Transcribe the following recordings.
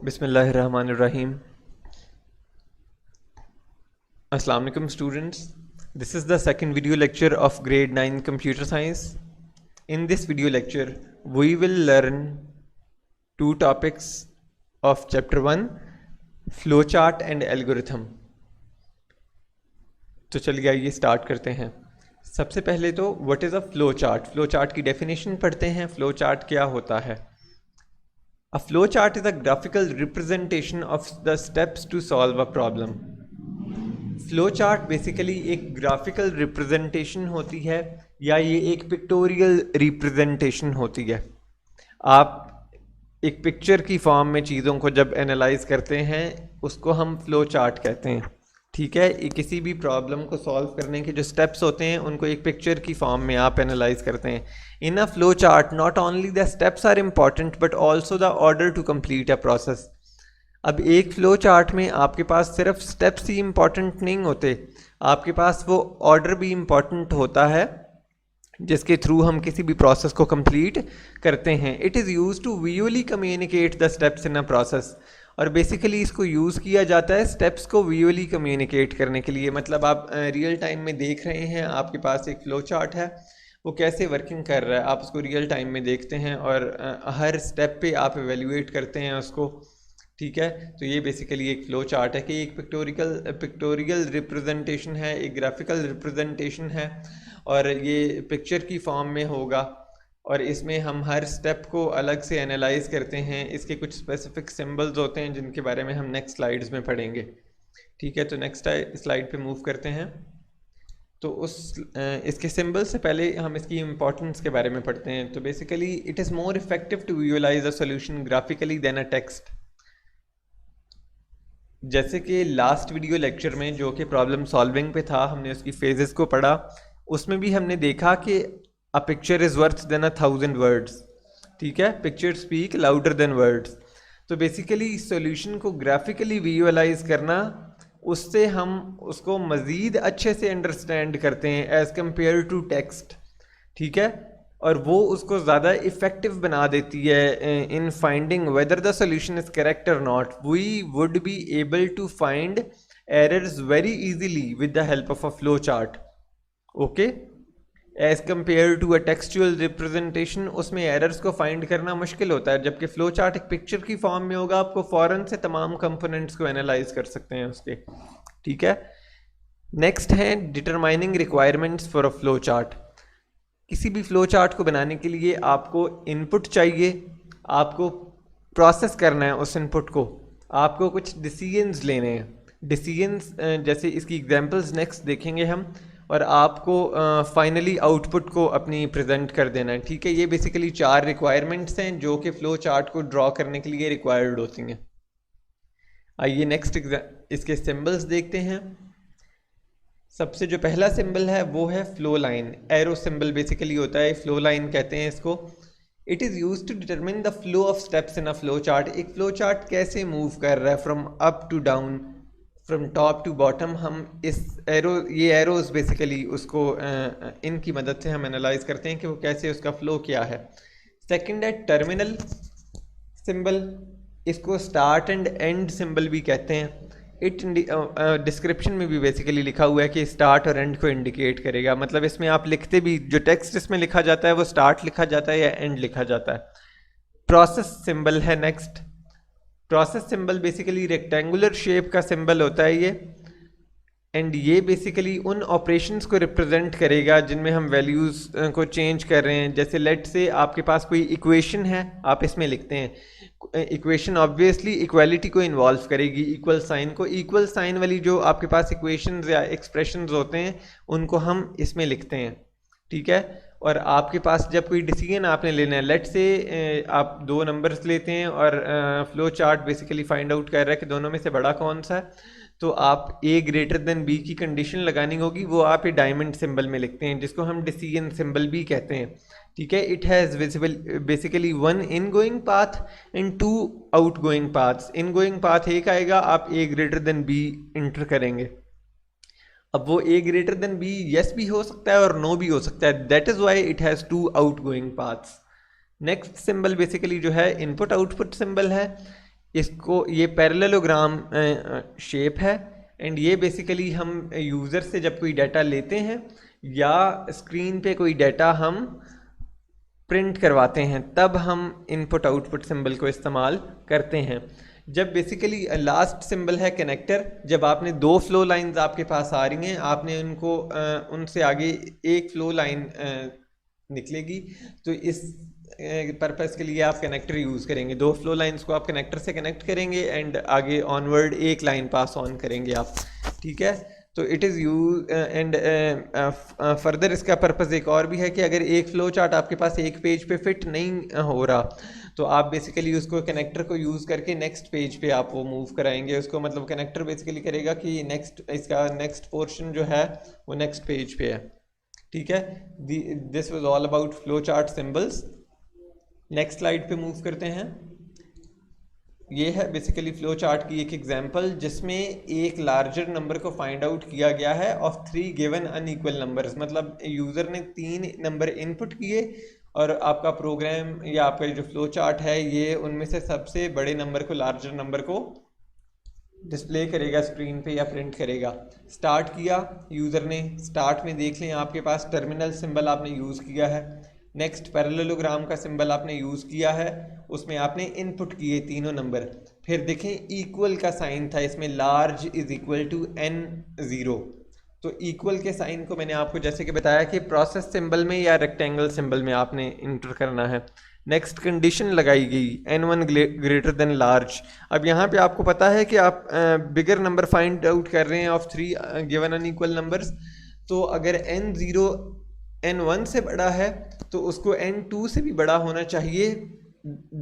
Bismillahirrahmanirrahim. Assalamu alaikum students. This is the second video lecture of grade 9 computer science. In this video lecture we will learn two topics of chapter 1, flowchart and algorithm. तो चलिए आइए start करते हैं। सबसे पहले तो what is a flow chart. Flow chart की definition पढ़ते हैं। फ्लो चार्ट क्या होता है? A flow chart is a graphical representation of the steps to solve a problem. Flow chart basically एक ग्राफिकल रिप्रेजेंटेशन होती है या ये एक पिक्टोरियल रिप्रेजेंटेशन होती है। आप एक पिक्चर की फॉर्म में चीज़ों को जब एनालाइज करते हैं उसको हम फ्लो चार्ट कहते हैं। ठीक है, ये किसी भी प्रॉब्लम को सॉल्व करने के जो स्टेप्स होते हैं उनको एक पिक्चर की फॉर्म में आप एनालाइज करते हैं। In a flow chart not only the steps are important but also the order to complete a process. अब एक फ्लो चार्ट में आपके पास सिर्फ स्टेप्स ही इम्पॉर्टेंट नहीं होते, आपके पास वो ऑर्डर भी इम्पॉर्टेंट होता है जिसके थ्रू हम किसी भी प्रोसेस को कंप्लीट करते हैं। It is use to visually communicate the steps in a process. और बेसिकली इसको यूज़ किया जाता है स्टेप्स को विजुअली कम्युनिकेट करने के लिए। मतलब आप रियल टाइम में देख रहे हैं, आपके पास एक फ्लो चार्ट है, वो कैसे वर्किंग कर रहा है आप उसको रियल टाइम में देखते हैं और हर स्टेप पे आप एवेल्यूएट करते हैं उसको। ठीक है, तो ये बेसिकली एक फ्लो चार्ट है कि एक पिक्टोरियल रिप्रेजेंटेशन है, एक ग्राफिकल रिप्रेजेंटेशन है और ये पिक्चर की फॉर्म में होगा और इसमें हम हर स्टेप को अलग से एनालाइज करते हैं। इसके कुछ स्पेसिफिक सिंबल्स होते हैं जिनके बारे में हम नेक्स्ट स्लाइड्स में पढ़ेंगे। ठीक है, तो नेक्स्ट स्लाइड पे मूव करते हैं। तो इसके सिंबल से पहले हम इसकी इम्पोर्टेंस के बारे में पढ़ते हैं। तो basically it is more effective to visualise a solution graphically than a text. जैसे कि लास्ट वीडियो लेक्चर में जो कि प्रॉब्लम सॉल्विंग पे था, हमने उसकी फेजेस को पढ़ा। उसमें भी हमने देखा कि a picture is worth then 1,000 words. ठीक है, picture speak louder than words. तो बेसिकली सॉल्यूशन को ग्राफिकली विजुअलाइज करना, उससे हम उसको मज़ीद अच्छे से अंडरस्टैंड करते हैं एज़ कम्पेयर टू टेक्स्ट। ठीक है, और वो उसको ज़्यादा इफ़ेक्टिव बना देती है in finding whether the solution is correct और not. We would be able to find errors very easily with the help of a flow chart. Okay, as compare to a textual representation उसमें errors को find करना मुश्किल होता है, जबकि flow chart एक picture की फॉर्म में होगा, आपको फ़ौरन से तमाम कंपोनेंट्स को एनालाइज कर सकते हैं उसके। ठीक है, नेक्स्ट है determining requirements for a flow chart. किसी भी फ्लो चार्ट को बनाने के लिए आपको इनपुट चाहिए, आपको प्रोसेस करना है उस इनपुट को, आपको कुछ डिसीजंस लेने हैं। डिसीजंस जैसे इसकी एग्जांपल्स नेक्स्ट देखेंगे हम, और आपको फाइनली आउटपुट को अपनी प्रेजेंट कर देना है। ठीक है, ये बेसिकली 4 रिक्वायरमेंट्स हैं जो कि फ्लो चार्ट को ड्रॉ करने के लिए रिक्वायर्ड होती हैं। आइए नेक्स्ट इसके सिंबल्स देखते हैं। सबसे जो पहला सिंबल है वो है flow line. Arrow symbol basically होता है, फ्लो लाइन कहते हैं इसको। It is use to determine the flow of steps in a flow chart. एक फ्लो चार्ट कैसे मूव कर रहा है from up to down, from top to bottom, हम इस ये एरोज बेसिकली उसको इनकी मदद से हम एनालाइज करते हैं कि वो कैसे, उसका फ्लो क्या है। सेकंड है टर्मिनल सिंबल, इसको स्टार्ट एंड एंड सिंबल भी कहते हैं। इट डिस्क्रिप्शन में भी बेसिकली लिखा हुआ है कि स्टार्ट और एंड को इंडिकेट करेगा। मतलब इसमें आप लिखते भी, जो टेक्स्ट इसमें लिखा जाता है वो स्टार्ट लिखा जाता है या एंड लिखा जाता है। प्रोसेस सिंबल है next. Process symbol basically rectangular shape का सिंबल होता है ये, एंड ये बेसिकली उन ऑपरेशंस को रिप्रेजेंट करेगा जिनमें हम वैल्यूज़ को चेंज कर रहे हैं। जैसे लेट से आपके पास कोई इक्वेशन है, आप इसमें लिखते हैं इक्वेशन, ऑब्वियसली इक्वालिटी को इन्वॉल्व करेगी, इक्वल साइन को। इक्वल साइन वाली जो आपके पास इक्वेशंस या एक्सप्रेशंस होते हैं उनको हम इसमें लिखते हैं। ठीक है, और आपके पास जब कोई डिसीजन आपने लेना है, लेट से आप 2 नंबर्स लेते हैं और flow chart basically find out कर रहा है कि दोनों में से बड़ा कौन सा है, तो आप ए ग्रेटर देन बी की कंडीशन लगानी होगी, वो आप ये डायमंड सिंबल में लिखते हैं जिसको हम डिसीजन सिंबल भी कहते हैं। ठीक है, it has visible basically 1 in going path and 2 out going paths. In going path एक आएगा, आप ए ग्रेटर देन बी इंटर करेंगे। अब वो ए ग्रेटर देन बी यस भी हो सकता है और नो भी हो सकता है, that is why it has 2 out going paths. Next symbol basically जो है इनपुट आउटपुट सिंबल है। इसको ये पैरेललोग्राम शेप है एंड ये बेसिकली हम यूज़र से जब कोई डाटा लेते हैं या स्क्रीन पे कोई डाटा हम प्रिंट करवाते हैं तब हम इनपुट आउटपुट सिंबल को इस्तेमाल करते हैं। जब बेसिकली लास्ट सिंबल है कनेक्टर, जब आपने दो फ्लो लाइंस आपके पास आ रही हैं, आपने उनको उनसे आगे एक फ्लो लाइन निकलेगी, तो इस पर्पस के लिए आप कनेक्टर यूज़ करेंगे। दो फ्लो लाइंस को आप कनेक्टर से कनेक्ट करेंगे एंड आगे ऑनवर्ड एक लाइन पास ऑन करेंगे आप, ठीक है। तो it is use and further इसका पर्पस एक और भी है कि अगर एक फ्लो चार्ट आपके पास एक पेज पे फिट नहीं हो रहा तो आप बेसिकली उसको कनेक्टर को यूज़ करके नेक्स्ट पेज पे आप वो मूव कराएंगे उसको, मतलब कनेक्टर बेसिकली करेगा कि इसका नेक्स्ट पोर्शन जो है वो नेक्स्ट पेज पे है, ठीक है। This was all about flow chart symbols. Next slide पे मूव करते हैं। ये है बेसिकली फ्लो चार्ट की एक एग्जांपल जिसमें एक लार्जर नंबर को फाइंड आउट किया गया है ऑफ 3 गिवन अनइक्वल नंबर्स, मतलब यूज़र ने 3 नंबर इनपुट किए और आपका प्रोग्राम या आपका जो फ्लो चार्ट है ये उनमें से सबसे बड़े नंबर को, लार्जर नंबर को डिस्प्ले करेगा स्क्रीन पे या प्रिंट करेगा। स्टार्ट किया यूज़र ने, स्टार्ट में देख लें आपके पास टर्मिनल सिंबल आपने यूज़ किया है। नेक्स्ट पैरेललोग्राम का सिंबल आपने यूज़ किया है, उसमें आपने इनपुट किए तीनों नंबर। फिर देखें इक्वल का साइन था इसमें, large is equal to n0, तो इक्वल के साइन को मैंने आपको जैसे कि बताया कि प्रोसेस सिंबल में या रेक्टेंगल सिंबल में आपने इंटर करना है। नेक्स्ट कंडीशन लगाई गई n1 ग्रेटर देन लार्ज। अब यहाँ पे आपको पता है कि आप बिगर नंबर फाइंड आउट कर रहे हैं ऑफ 3 गिवन अनइक्वल नंबर्स, तो अगर n0 n1 से बड़ा है तो उसको n2 से भी बड़ा होना चाहिए,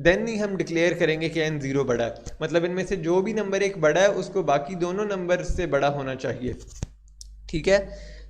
देन ही हम डिक्लेयर करेंगे कि n0 बड़ा है। मतलब इनमें से जो भी नंबर एक बड़ा है उसको बाकी दोनों नंबर से बड़ा होना चाहिए, ठीक है।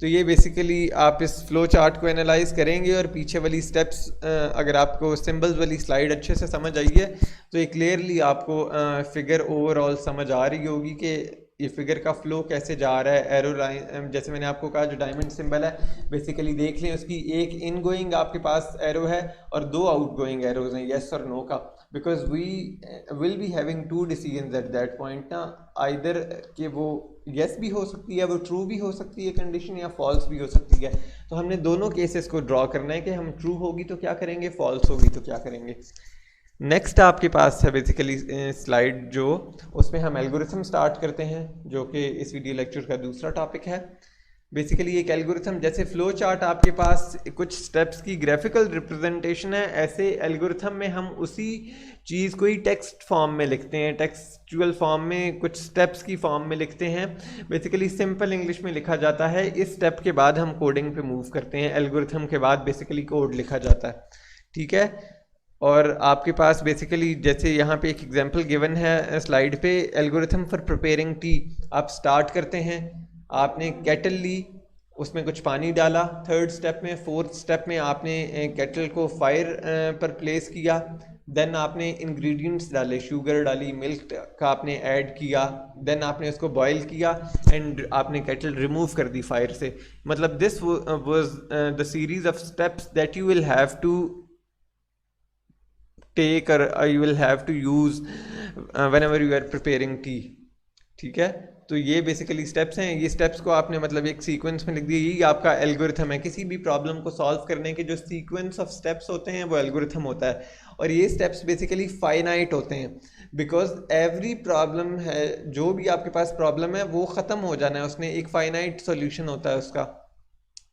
तो ये बेसिकली आप इस फ्लो चार्ट को एनालाइज करेंगे और पीछे वाली स्टेप्स अगर आपको सिंबल्स वाली स्लाइड अच्छे से समझ आई है तो ये क्लियरली आपको फिगर ओवरऑल समझ आ रही होगी कि ये फिगर का फ्लो कैसे जा रहा है। एरो लाइन, जैसे मैंने आपको कहा जो डायमंड सिंबल है बेसिकली देख लें उसकी एक इन गोइंग आपके पास एरो है और 2 आउट गोइंग एरोज हैं, येस और नो का, because we will be having 2 decisions at that point ना, आइदर कि वो येस भी हो सकती है, वो ट्रू भी हो सकती है कंडीशन, या फॉल्स भी हो सकती है। तो हमने दोनों केसेस को ड्रॉ करना है कि हम ट्रू होगी तो क्या करेंगे, फॉल्स होगी तो क्या करेंगे। नेक्स्ट आपके पास है बेसिकली स्लाइड जो, उसमें हम एल्गोरिथम स्टार्ट करते हैं जो कि इस वीडियो लेक्चर का दूसरा टॉपिक है। बेसिकली एक एल्गोरिथम, जैसे फ्लो चार्ट आपके पास कुछ स्टेप्स की ग्राफिकल रिप्रेजेंटेशन है, ऐसे एल्गोरिथम में हम उसी चीज़ को ही टेक्स्ट फॉर्म में लिखते हैं, टेक्सचुअल फॉर्म में, कुछ स्टेप्स की फॉर्म में लिखते हैं। बेसिकली सिंपल इंग्लिश में लिखा जाता है। इस स्टेप के बाद हम कोडिंग पे मूव करते हैं, एल्गोरिथम के बाद बेसिकली कोड लिखा जाता है, ठीक है। और आपके पास बेसिकली जैसे यहाँ पे एक एग्जांपल गिवन है स्लाइड पे, एल्गोरिथम फॉर प्रिपेयरिंग टी। आप स्टार्ट करते हैं, आपने केटल ली, उसमें कुछ पानी डाला, थर्ड स्टेप में, फोर्थ स्टेप में आपने केटल को फायर पर प्लेस किया, देन आपने इंग्रेडिएंट्स डाले, शुगर डाली, मिल्क का आपने ऐड किया, देन आपने उसको बॉयल किया एंड आपने केटल रिमूव कर दी फायर से। मतलब this was the series of steps that you will have to take or you will have to use whenever you are preparing tea, ठीक है। तो ये बेसिकली स्टेप्स हैं, ये स्टेप्स को आपने मतलब एक सीक्वेंस में लिख दिया, यही आपका एल्गोरिथम है। किसी भी प्रॉब्लम को सॉल्व करने के जो सीक्वेंस ऑफ स्टेप्स होते हैं वो एल्गोरिथम होता है, और ये स्टेप्स बेसिकली फाइनाइट होते हैं, बिकॉज एवरी प्रॉब्लम है, जो भी आपके पास प्रॉब्लम है वो ख़त्म हो जाना है, उसने एक फाइनाइट सोल्यूशन होता है उसका।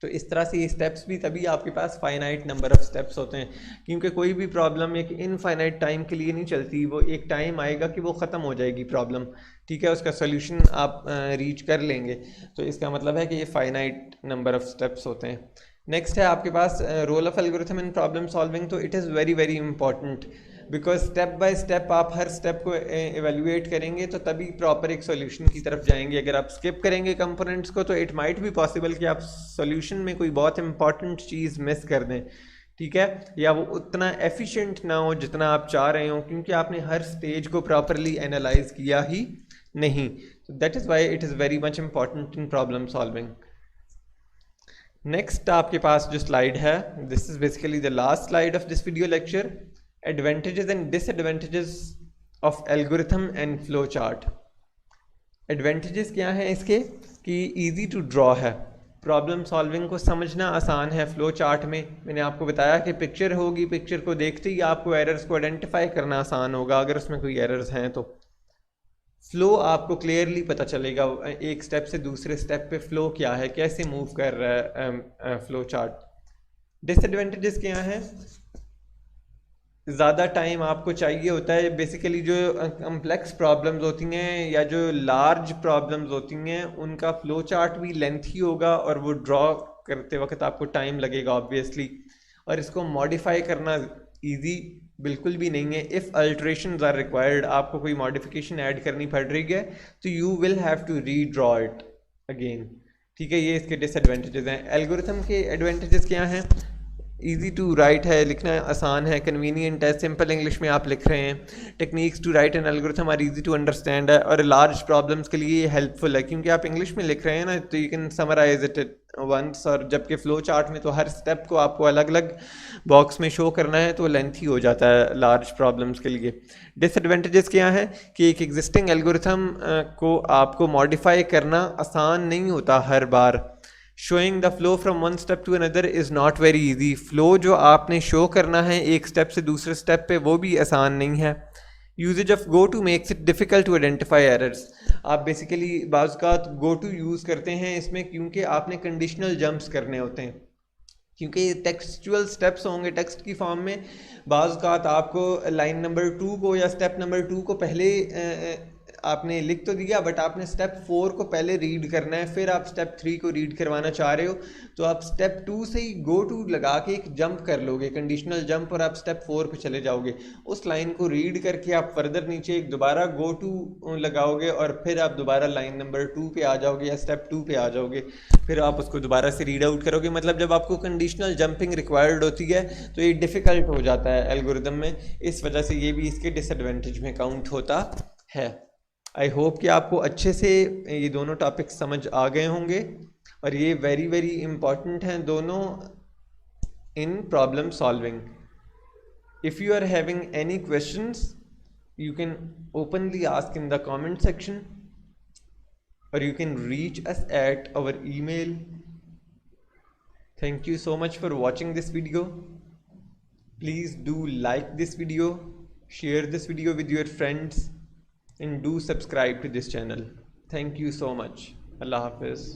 तो इस तरह से ये स्टेप्स भी तभी आपके पास फाइनाइट नंबर ऑफ स्टेप्स होते हैं, क्योंकि कोई भी प्रॉब्लम एक इनफाइनाइट टाइम के लिए नहीं चलती, वो एक टाइम आएगा कि वो ख़त्म हो जाएगी प्रॉब्लम, ठीक है, उसका सोल्यूशन आप रीच कर लेंगे। तो इसका मतलब है कि ये फाइनाइट नंबर ऑफ स्टेप्स होते हैं। नेक्स्ट है आपके पास role of algorithm in problem solving. तो it is very very important, because step by step आप हर स्टेप को एवेल्युएट करेंगे तो तभी प्रॉपर एक सॉल्यूशन की तरफ जाएंगे। अगर आप स्किप करेंगे कंपोनेंट्स को तो इट माइट बी पॉसिबल कि आप सॉल्यूशन में कोई बहुत इंपॉर्टेंट चीज़ मिस कर दें, ठीक है, या वो उतना एफिशिएंट ना हो जितना आप चाह रहे हो, क्योंकि आपने हर स्टेज को प्रॉपरली एनालाइज किया ही नहीं। तो that is why it is very much important in problem solving. Next आपके पास जो स्लाइड है, this is basically the last slide of this video lecture, advantages and disadvantages of algorithm and flow chart. Advantages क्या हैं इसके कि easy to draw है, problem solving को समझना आसान है। फ्लो चार्ट में मैंने आपको बताया कि पिक्चर होगी, पिक्चर को देखते ही आपको एरर्स को आइडेंटिफाई करना आसान होगा अगर उसमें कोई एरर्स हैं तो। फ्लो आपको क्लियरली पता चलेगा, एक स्टेप से दूसरे स्टेप पे फ्लो क्या है, कैसे मूव कर रहा है फ्लो चार्ट। डिसएडवांटेजेस क्या हैं, ज़्यादा टाइम आपको चाहिए होता है। बेसिकली जो कम्प्लेक्स प्रॉब्लम्स होती हैं या जो लार्ज प्रॉब्लम्स होती हैं उनका फ्लो चार्ट भी लेंथी होगा और वो ड्रॉ करते वक्त आपको टाइम लगेगा ऑब्वियसली, और इसको मॉडिफाई करना इजी बिल्कुल भी नहीं है। इफ़ अल्ट्रेशंस आर रिक्वायर्ड, आपको कोई मॉडिफिकेशन ऐड करनी पड़ रही है तो you will have to redraw it again. ठीक है, ये इसके डिसएडवांटेजेस हैं। एल्गोरिथम के एडवांटेजेस क्या हैं, ईजी टू राइट है, लिखना आसान है, कन्वीनियंट है, सिंपल इंग्लिश में आप लिख रहे हैं। Techniques to write an algorithm are easy to understand है, और लार्ज प्रॉब्लम्स के लिए ये हेल्पफुल है क्योंकि आप इंग्लिश में लिख रहे हैं ना, तो you can summarise it once. और जबकि फ्लो चार्ट में तो हर स्टेप को आपको अलग अलग बॉक्स में शो करना है तो लेंथी हो जाता है लार्ज प्रॉब्लम्स के लिए। डिसएडवांटेजेस क्या है कि एक एग्जिस्टिंग एल्गोरिथम को आपको मॉडिफाई करना आसान नहीं होता हर बार। Showing the flow from one step to another is not very easy. Flow जो आपने शो करना है एक स्टेप से दूसरे स्टेप पे, वो भी आसान नहीं है। Usages of go to makes it difficult to identify errors. आप बेसिकली बाज़ का गो टू यूज़ करते हैं इसमें क्योंकि आपने कंडीशनल जंप्स करने होते हैं, क्योंकि टेक्सचुअल स्टेप्स होंगे टेक्स्ट की फॉर्म में। बाज़ का आपको लाइन नंबर 2 को या स्टेप नंबर 2 को पहले आपने लिख तो दिया, बट आपने स्टेप 4 को पहले रीड करना है, फिर आप स्टेप 3 को रीड करवाना चाह रहे हो, तो आप स्टेप 2 से ही गो टू लगा के एक जंप कर लोगे, कंडीशनल जंप, और आप स्टेप 4 पे चले जाओगे। उस लाइन को रीड करके आप फर्दर नीचे एक दोबारा गो टू लगाओगे और फिर आप दोबारा लाइन नंबर 2 पे आ जाओगे या स्टेप 2 पे आ जाओगे, फिर आप उसको दोबारा से रीड आउट करोगे। मतलब जब आपको कंडीशनल जंपिंग रिक्वायर्ड होती है तो ये डिफ़िकल्ट हो जाता है एल्गोरिदम में, इस वजह से ये भी इसके डिसएडवांटेज में काउंट होता है। आई होप कि आपको अच्छे से ये दोनों टॉपिक्स समझ आ गए होंगे, और ये वेरी वेरी इम्पॉर्टेंट हैं दोनों in problem solving. If you are having any questions you can openly ask in the comment section, or you can reach us at our email. Thank you so much for watching this video. Please do like this video, share this video with your friends, and do subscribe to this channel. Thank you so much. Allah Hafiz.